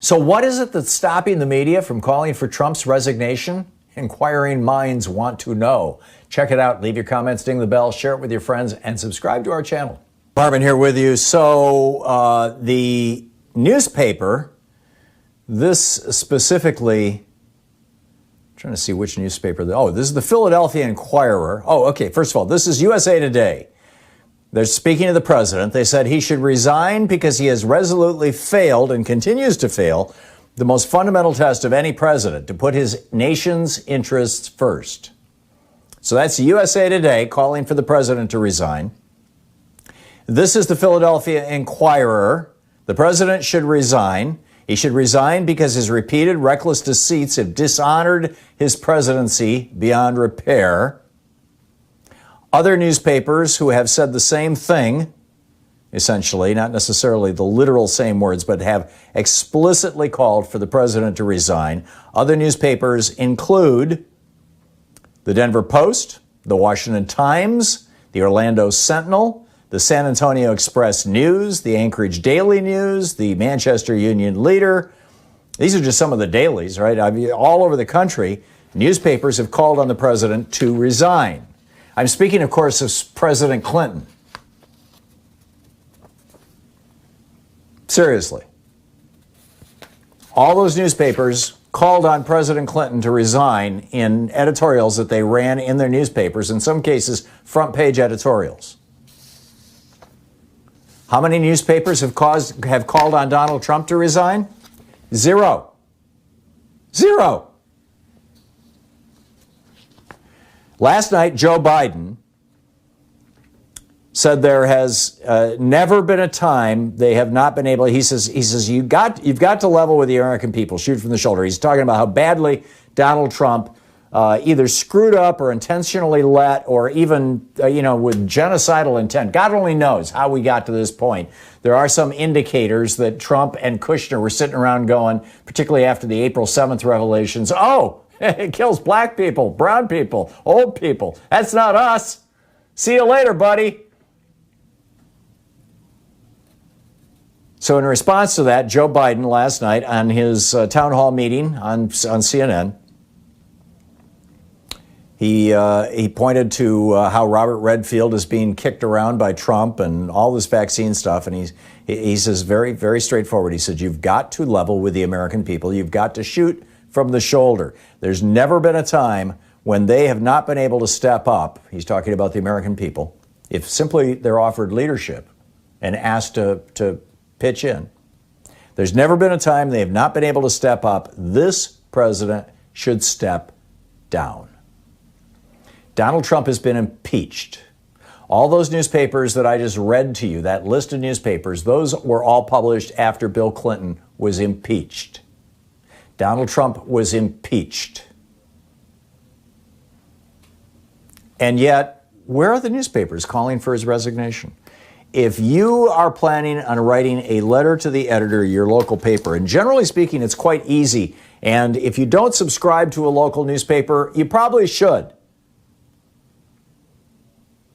So what is it that's stopping the media from calling for Trump's resignation? Inquiring minds want to know. Check it out. Leave your comments, ding the bell, share it with your friends, and subscribe to our channel. Hartmann here with you. So the newspaper, this specifically, I'm trying to see which newspaper. This is the Philadelphia Inquirer. Okay. First of all, this is USA Today. They're speaking to the president. They said he should resign because he has resolutely failed and continues to fail the most fundamental test of any president, to put his nation's interests first. So that's USA Today calling for the president to resign. This is the Philadelphia Inquirer. The president should resign. He should resign because his repeated reckless deceits have dishonored his presidency beyond repair. Other newspapers who have said the same thing, essentially, not necessarily the literal same words, but have explicitly called for the president to resign. Other newspapers include the Denver Post, the Washington Times, the Orlando Sentinel, the San Antonio Express News, the Anchorage Daily News, the Manchester Union Leader. These are just some of the dailies, right? All over the country, newspapers have called on the president to resign. I'm speaking, of course, of President Clinton. Seriously. All those newspapers called on President Clinton to resign in editorials that they ran in their newspapers, in some cases, front page editorials. How many newspapers have called on Donald Trump to resign? Zero. Zero. Last night, Joe Biden said there has never been a time they have not been able. He says you've got to level with the American people, shoot from the shoulder. He's talking about how badly Donald Trump either screwed up or intentionally let, or even with genocidal intent. God only knows how we got to this point. There are some indicators that Trump and Kushner were sitting around going, particularly after the April 7th revelations, it kills black people, brown people, old people. That's not us. See you later, buddy. So in response to that, Joe Biden last night on his town hall meeting on CNN, he pointed to how Robert Redfield is being kicked around by Trump and all this vaccine stuff. And he says very, very straightforward. He said, you've got to level with the American people. You've got to shoot from the shoulder. There's never been a time when they have not been able to step up. He's talking about the American people. If simply they're offered leadership and asked to pitch in. There's never been a time they have not been able to step up. This president should step down. Donald Trump has been impeached. All those newspapers that I just read to you, that list of newspapers, those were all published after Bill Clinton was impeached. Donald Trump was impeached. And yet, where are the newspapers calling for his resignation? If you are planning on writing a letter to the editor of your local paper, and generally speaking, it's quite easy, and if you don't subscribe to a local newspaper, you probably should.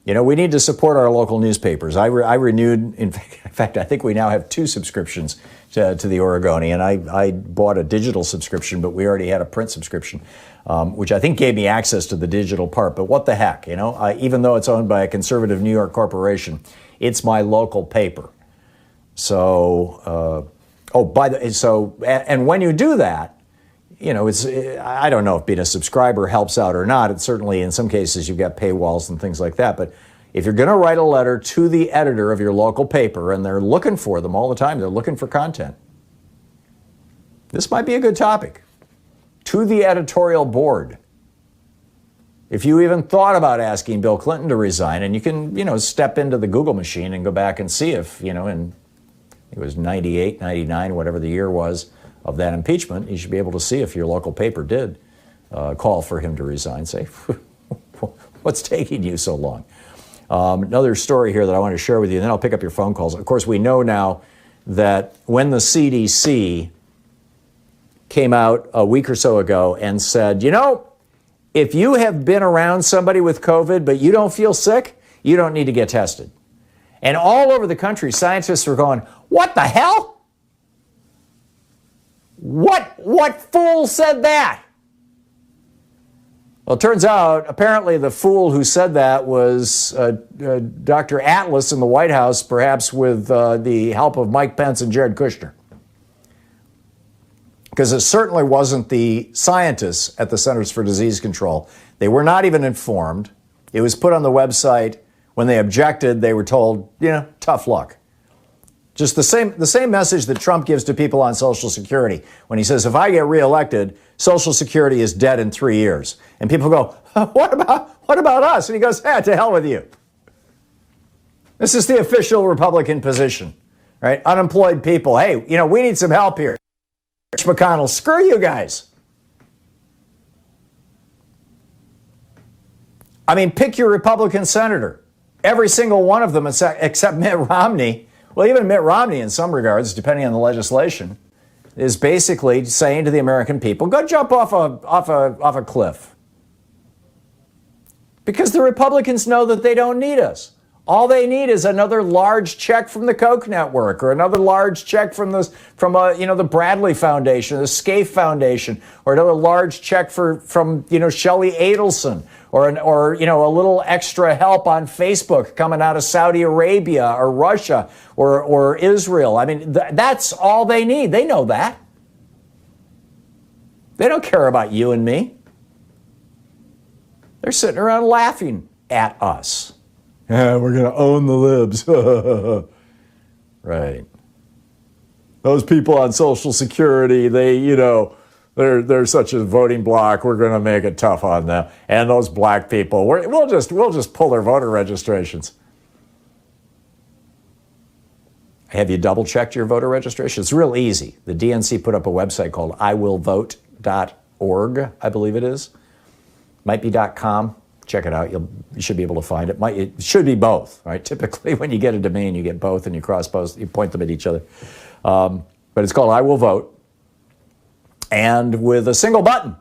We need to support our local newspapers. I renewed, in fact, I think we now have 2 subscriptions to the Oregonian. I bought a digital subscription, but we already had a print subscription, which I think gave me access to the digital part. But what the heck, even though it's owned by a conservative New York corporation, it's my local paper. So, and when you do that, I don't know if being a subscriber helps out or not. It's certainly, in some cases, you've got paywalls and things like that. But if you're going to write a letter to the editor of your local paper, and they're looking for them all the time, they're looking for content, this might be a good topic. To the editorial board. If you even thought about asking Bill Clinton to resign, and you can, step into the Google machine and go back and see if, and it was 98, 99, whatever the year was, of that impeachment, you should be able to see if your local paper did call for him to resign. Say, what's taking you so long? Another story here that I want to share with you, and then I'll pick up your phone calls. Of course, we know now that when the CDC came out a week or so ago and said, if you have been around somebody with COVID, but you don't feel sick, you don't need to get tested. And all over the country, scientists are going, what the hell? What fool said that? Well, it turns out, apparently, the fool who said that was Dr. Atlas in the White House, perhaps with the help of Mike Pence and Jared Kushner. Because it certainly wasn't the scientists at the Centers for Disease Control. They were not even informed. It was put on the website. When they objected, they were told, tough luck. Just the same message that Trump gives to people on Social Security when he says, if I get reelected, Social Security is dead in 3 years. And people go, what about us? And he goes, to hell with you. This is the official Republican position, right? Unemployed people, hey, we need some help here. Mitch McConnell, screw you guys. I mean, pick your Republican senator. Every single one of them except Mitt Romney. Well, even Mitt Romney, in some regards, depending on the legislation, is basically saying to the American people, go jump off a cliff. Because the Republicans know that they don't need us. All they need is another large check from the Koch network, or another large check from the Bradley Foundation, the Scaife Foundation, or another large check from Shelley Adelson, or a little extra help on Facebook coming out of Saudi Arabia or Russia or Israel. I mean, that's all they need. They know that. They don't care about you and me. They're sitting around laughing at us. Yeah, we're going to own the libs. Right. Those people on Social Security, they're such a voting bloc. We're going to make it tough on them. And those black people, we'll just pull their voter registrations. Have you double-checked your voter registration? It's real easy. The DNC put up a website called iwillvote.org, I believe it is. Might be .com. Check it out. You should be able to find it. It should be both, right? Typically, when you get a domain, you get both, and you cross both. You point them at each other. But it's called I Will Vote. And with a single button,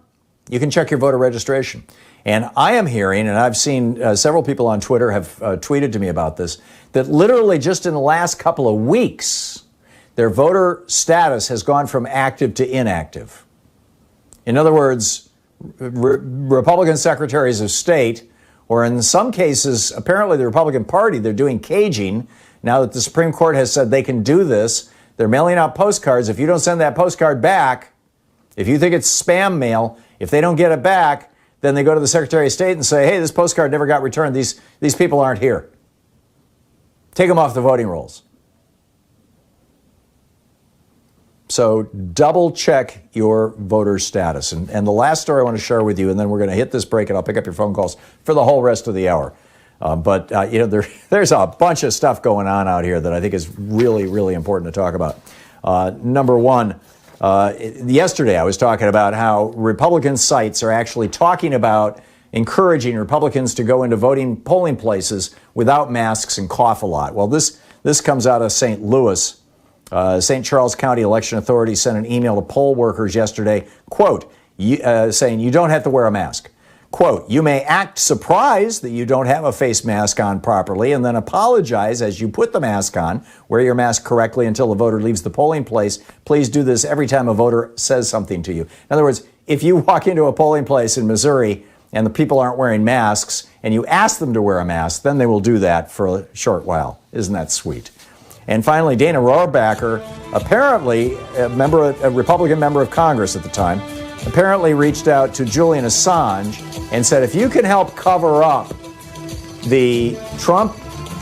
you can check your voter registration. And I am hearing, and I've seen several people on Twitter have tweeted to me about this, that literally just in the last couple of weeks, their voter status has gone from active to inactive. In other words, Republican secretaries of state, or in some cases, apparently the Republican Party, they're doing caging. Now that the Supreme Court has said they can do this, they're mailing out postcards. If you don't send that postcard back, if you think it's spam mail, if they don't get it back, then they go to the Secretary of State and say, hey, this postcard never got returned. These people aren't here. Take them off the voting rolls. So double check your voter status. And the last story I want to share with you, and then we're going to hit this break and I'll pick up your phone calls for the whole rest of the hour. There's a bunch of stuff going on out here that I think is really, really important to talk about. Number one, yesterday I was talking about how Republican sites are actually talking about encouraging Republicans to go into polling places without masks and cough a lot. Well, this comes out of St. Louis. St. Charles County Election Authority sent an email to poll workers yesterday, quote, saying you don't have to wear a mask. Quote, you may act surprised that you don't have a face mask on properly and then apologize as you put the mask on. Wear your mask correctly until the voter leaves the polling place. Please do this every time a voter says something to you. In other words, if you walk into a polling place in Missouri and the people aren't wearing masks and you ask them to wear a mask, then they will do that for a short while. Isn't that sweet? And finally, Dana Rohrabacher, apparently a Republican member of Congress at the time, apparently reached out to Julian Assange and said, if you can help cover up the Trump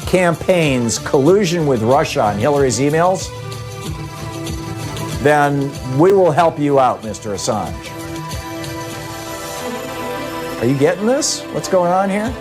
campaign's collusion with Russia on Hillary's emails, then we will help you out, Mr. Assange. Are you getting this? What's going on here?